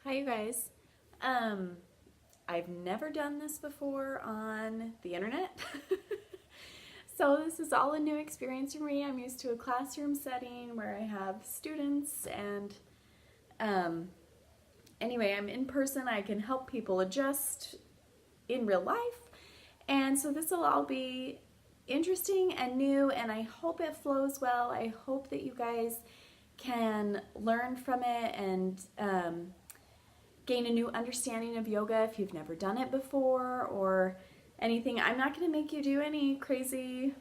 Hi, you guys. I've never done this before on the internet. So this is all a new experience for me. I'm used to a classroom setting where I have students and anyway, I'm in person. I can help people adjust in real life. And so this will all be interesting and new, and I hope it flows well. I hope that you guys can learn from it and gain a new understanding of yoga if you've never done it before or anything. I'm not going to make you do any crazy,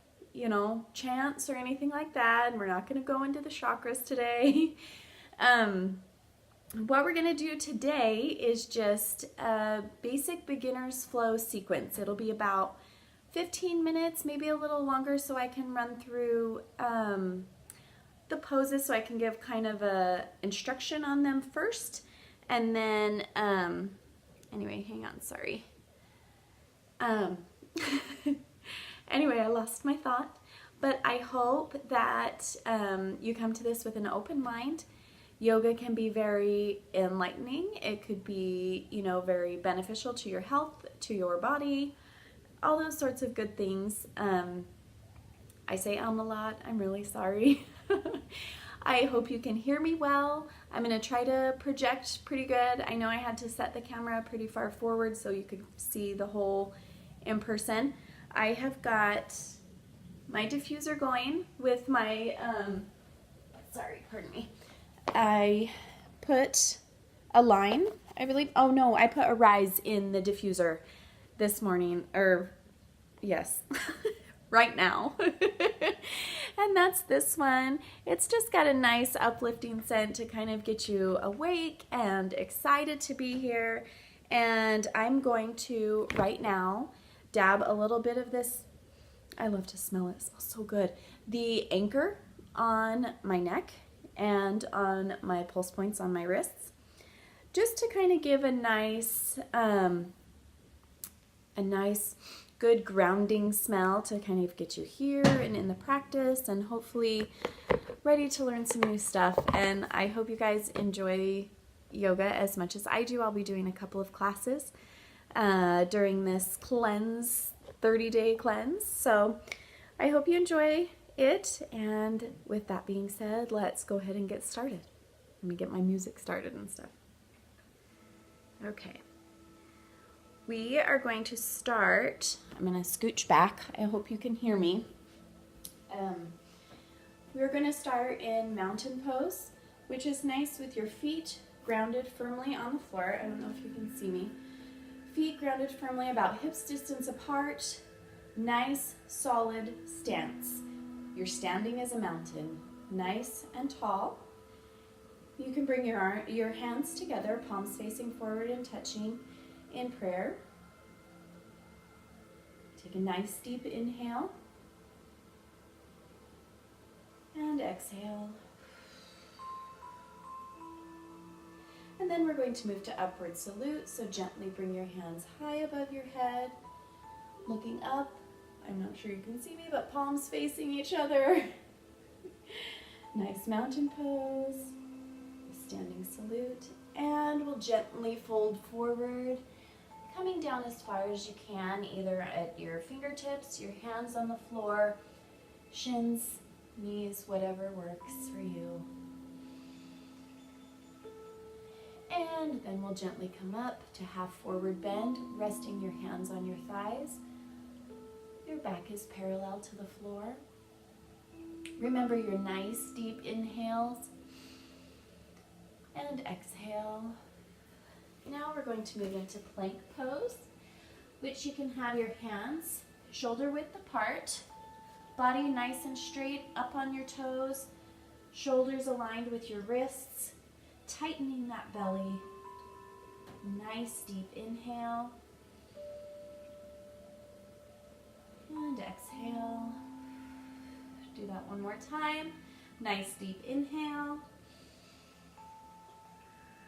chants or anything like that. And we're not going to go into the chakras today. What we're going to do today is just a basic beginner's flow sequence. It'll be about 15 minutes, maybe a little longer, so I can run through the poses so I can give kind of a instruction on them first. And then, anyway, hang on, sorry. Anyway, I lost my thought, but I hope that you come to this with an open mind. Yoga can be very enlightening. It could be, very beneficial to your health, to your body, all those sorts of good things. I say a lot. I'm really sorry. I hope you can hear me well. I'm going to try to project pretty good. I know I had to set the camera pretty far forward so you could see the whole in person. I have got my diffuser going with my, pardon me. I put a line, I believe. Oh no, I put a rise in the diffuser this morning, yes, right now. And that's this one. It's just got a nice uplifting scent to kind of get you awake and excited to be here. And I'm going to, right now, dab a little bit of this. I love to smell it. It smells so good. The anchor on my neck and on my pulse points on my wrists, just to kind of give a nice good grounding smell to kind of get you here and in the practice and hopefully ready to learn some new stuff. And I hope you guys enjoy yoga as much as I do. I'll be doing a couple of classes during this cleanse, 30-day cleanse. So I hope you enjoy it. And with that being said, let's go ahead and get started. Let me get my music started and stuff. Okay. We are going to start, I'm going to scooch back. I hope you can hear me. We're going to start in mountain pose, which is nice with your feet grounded firmly on the floor. I don't know if you can see me. Feet grounded firmly about hips distance apart. Nice, solid stance. You're standing as a mountain, nice and tall. You can bring your hands together, palms facing forward and touching in prayer. Take a nice deep inhale and exhale. And then we're going to move to upward salute. So gently bring your hands high above your head, looking up. I'm not sure you can see me, but palms facing each other. Nice mountain pose, standing salute, and we'll gently fold forward, coming down as far as you can, either at your fingertips, your hands on the floor, shins, knees, whatever works for you. And then we'll gently come up to half forward bend, resting your hands on your thighs. Your back is parallel to the floor. Remember your nice deep inhales and exhale. Now we're going to move into plank pose, which you can have your hands shoulder width apart, body nice and straight up on your toes, shoulders aligned with your wrists, tightening that belly. Nice deep inhale and exhale. Do that one more time. Nice deep inhale.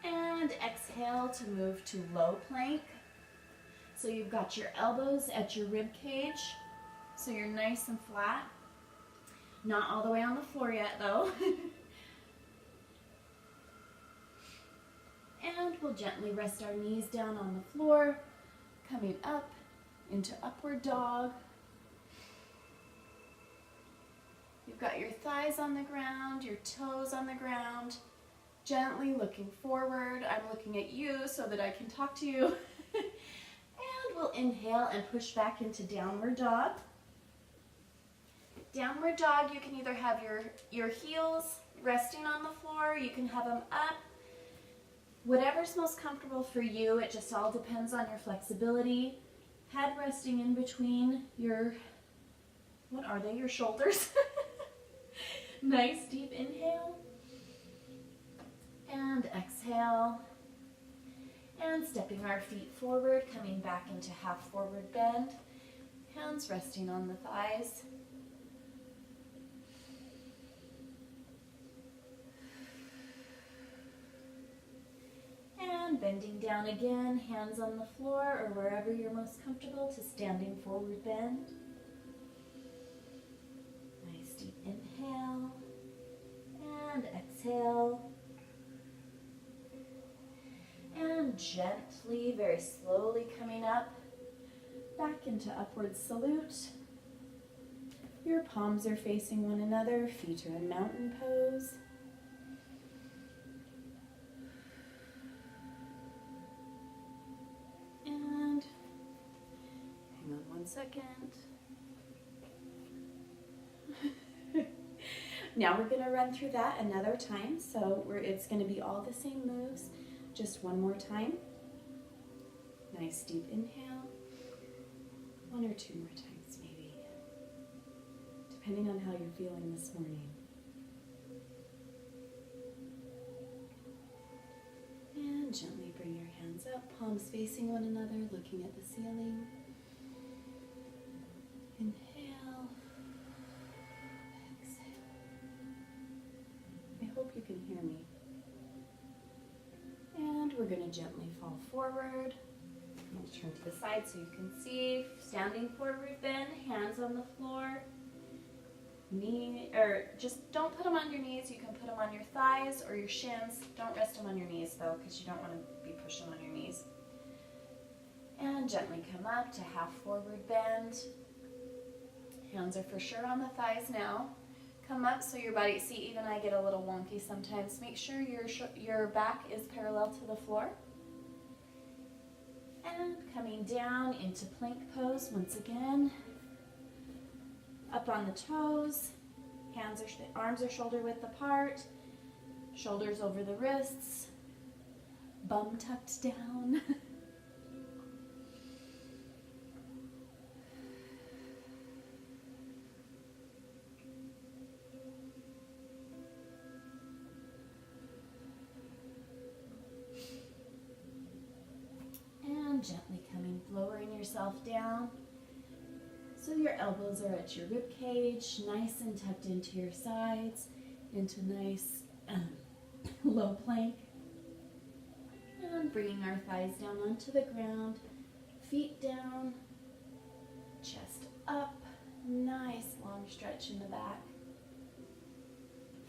And exhale to move to low plank. So you've got your elbows at your rib cage. So you're nice and flat. Not all the way on the floor yet though. And we'll gently rest our knees down on the floor, coming up into upward dog. You've got your thighs on the ground, your toes on the ground, gently looking forward. I'm looking at you so that I can talk to you. And we'll inhale and push back into downward dog. Downward dog, you can either have your heels resting on the floor, you can have them up. Whatever's most comfortable for you, it just all depends on your flexibility. Head resting in between your, what are they, your shoulders. Nice deep inhale. And exhale. And stepping our feet forward, coming back into half forward bend. Hands resting on the thighs. And bending down again, hands on the floor or wherever you're most comfortable to standing forward bend. Nice deep inhale and exhale. And gently, very slowly coming up, back into upward salute. Your palms are facing one another, feet are in mountain pose. And hang on one second. Now we're going to run through that another time, so it's going to be all the same moves, just one more time. Nice deep inhale, one or two more times maybe, depending on how you're feeling this morning. And gently bring your hands up, palms facing one another, looking at the ceiling. Inhale. Exhale. I hope you can hear me. And we're going to gently fall forward. I'll turn to the side so you can see. Standing forward bend, hands on the floor. Just don't put them on your knees. You can put them on your thighs or your shins. Don't rest them on your knees though, because you don't want to be pushing on your knees. And gently come up to half forward bend. Hands are for sure on the thighs now. Come up so your body, see, even I get a little wonky sometimes. Make sure your back is parallel to the floor. And coming down into plank pose once again. Up on the toes, arms are shoulder width apart, shoulders over the wrists, bum tucked down. And gently lowering yourself down. So your elbows are at your rib cage, nice and tucked into your sides, into nice low plank. And bringing our thighs down onto the ground, feet down, chest up, nice long stretch in the back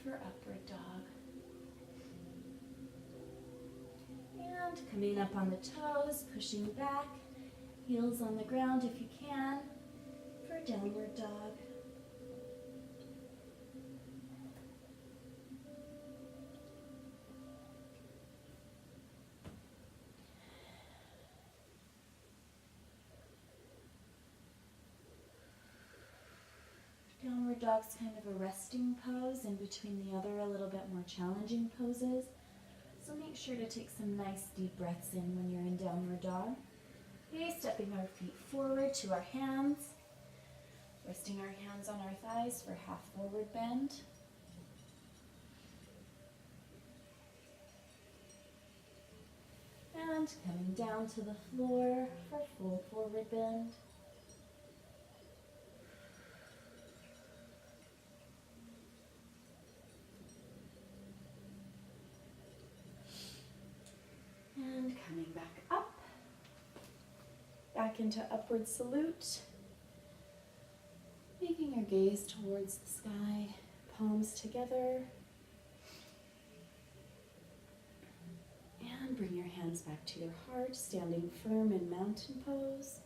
for upward dog. And coming up on the toes, pushing back, heels on the ground if you can. For downward dog. Downward dog's kind of a resting pose in between the other a little bit more challenging poses. So make sure to take some nice deep breaths in when you're in downward dog. Okay, stepping our feet forward to our hands. Resting our hands on our thighs for half forward bend. And coming down to the floor for full forward bend. And coming back up. Back into upward salute. Making your gaze towards the sky, palms together. And bring your hands back to your heart, standing firm in mountain pose.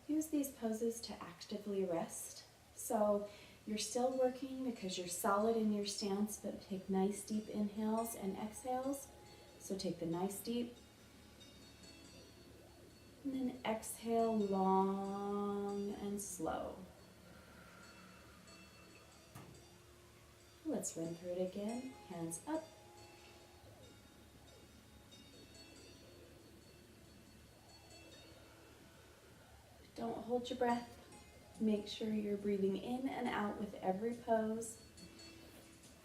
Use these poses to actively rest. So you're still working because you're solid in your stance, but take nice deep inhales and exhales. So take the nice deep, and then exhale long and slow. Let's run through it again. Hands up. Don't hold your breath. Make sure you're breathing in and out with every pose.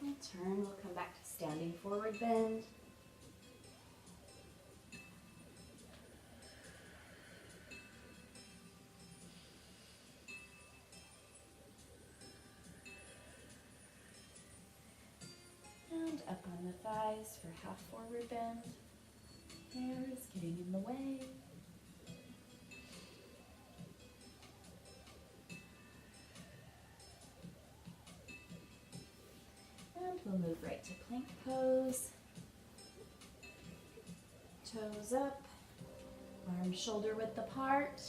We'll turn, we'll come back to standing forward bend. And up on the thighs for half forward bend. Hair is getting in the way. And we'll move right to plank pose. Toes up, arms shoulder width apart.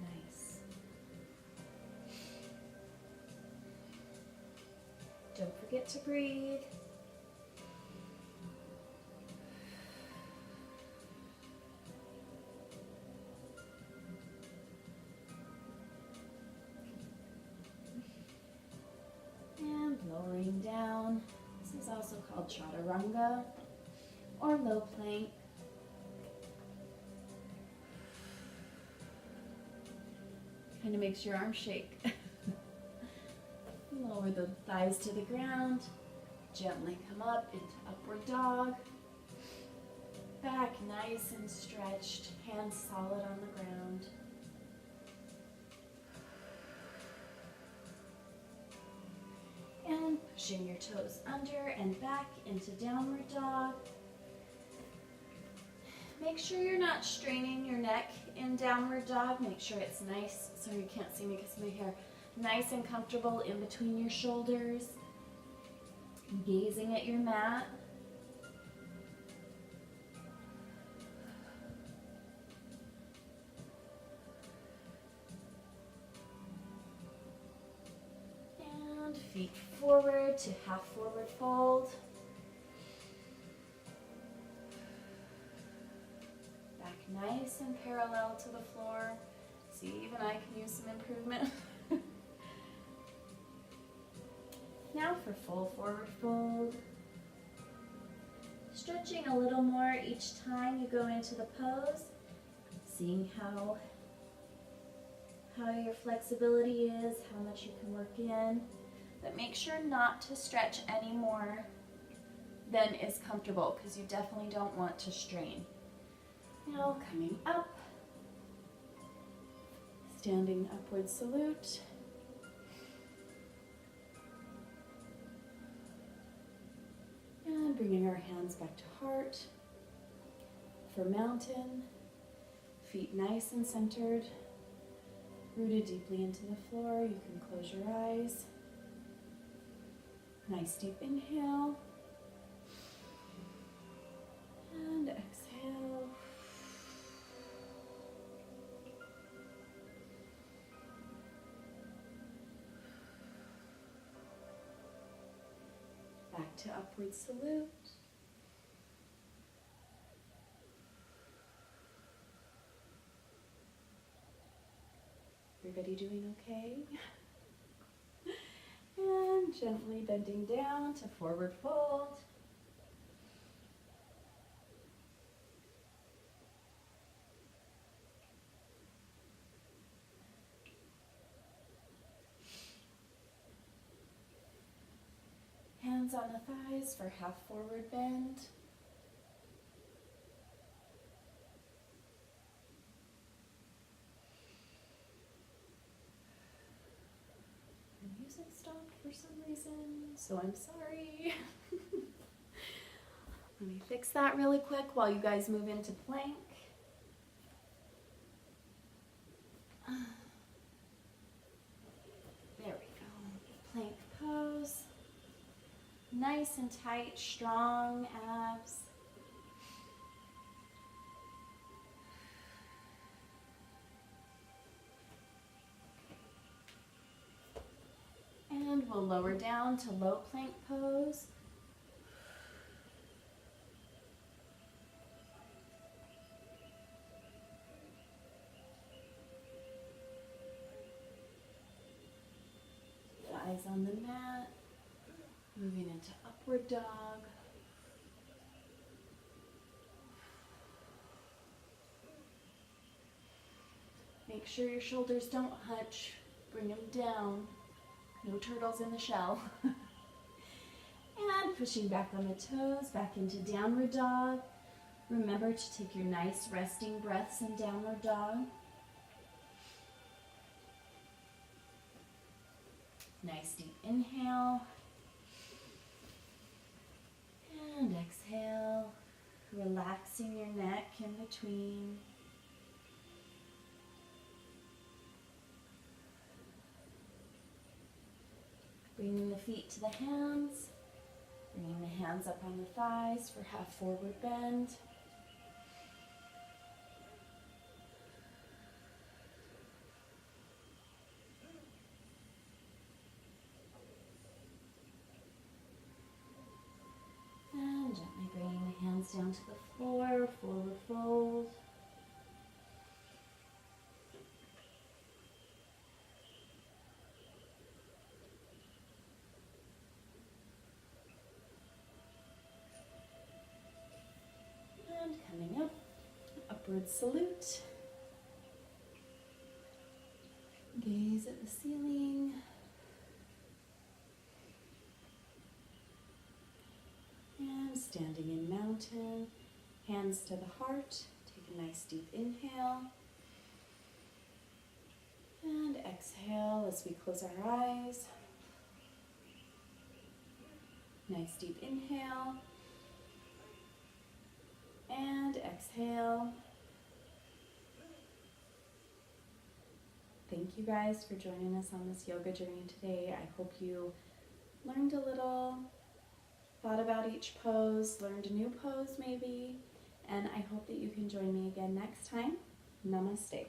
Nice. Don't forget to breathe. And lowering down. This is also called chaturanga or low plank. Kind of makes your arms shake. Lower the thighs to the ground. Gently come up into upward dog. Back nice and stretched, hands solid on the ground. And pushing your toes under and back into downward dog. Make sure you're not straining your neck in downward dog. Make sure it's nice, sorry you can't see me because of my hair, nice and comfortable in between your shoulders. Gazing at your mat. And feet forward to half forward fold. Back nice and parallel to the floor. See, even I can use some improvement. Now for full forward fold. Stretching a little more each time you go into the pose. Seeing how your flexibility is, how much you can work in. But make sure not to stretch any more than is comfortable because you definitely don't want to strain. Now coming up. Standing upward salute. And bringing our hands back to heart. For mountain, feet nice and centered, rooted deeply into the floor. You can close your eyes. Nice deep inhale. And exhale. Back to upward salute. Everybody doing okay? And gently bending down to forward fold. Hands on the thighs for half forward bend. The music stopped for some reason, so I'm sorry. Let me fix that really quick while you guys move into plank. There we go. nice and tight, strong abs. And we'll lower down to low plank pose. Eyes on the mat, moving into upward dog. Make sure your shoulders don't hunch, bring them down. No turtles in the shell. And pushing back on the toes, back into downward dog. Remember to take your nice resting breaths in downward dog. Nice deep inhale. And exhale, relaxing your neck in between. Bringing the feet to the hands, bringing the hands up on the thighs for half forward bend. And gently bringing the hands down to the floor, forward fold. Coming up, upward salute. Gaze at the ceiling. And standing in mountain, hands to the heart. Take a nice deep inhale. And exhale as we close our eyes. Nice deep inhale. And exhale. Thank you guys for joining us on this yoga journey today. I hope you learned a little, thought about each pose, learned a new pose maybe, and I hope that you can join me again next time. Namaste.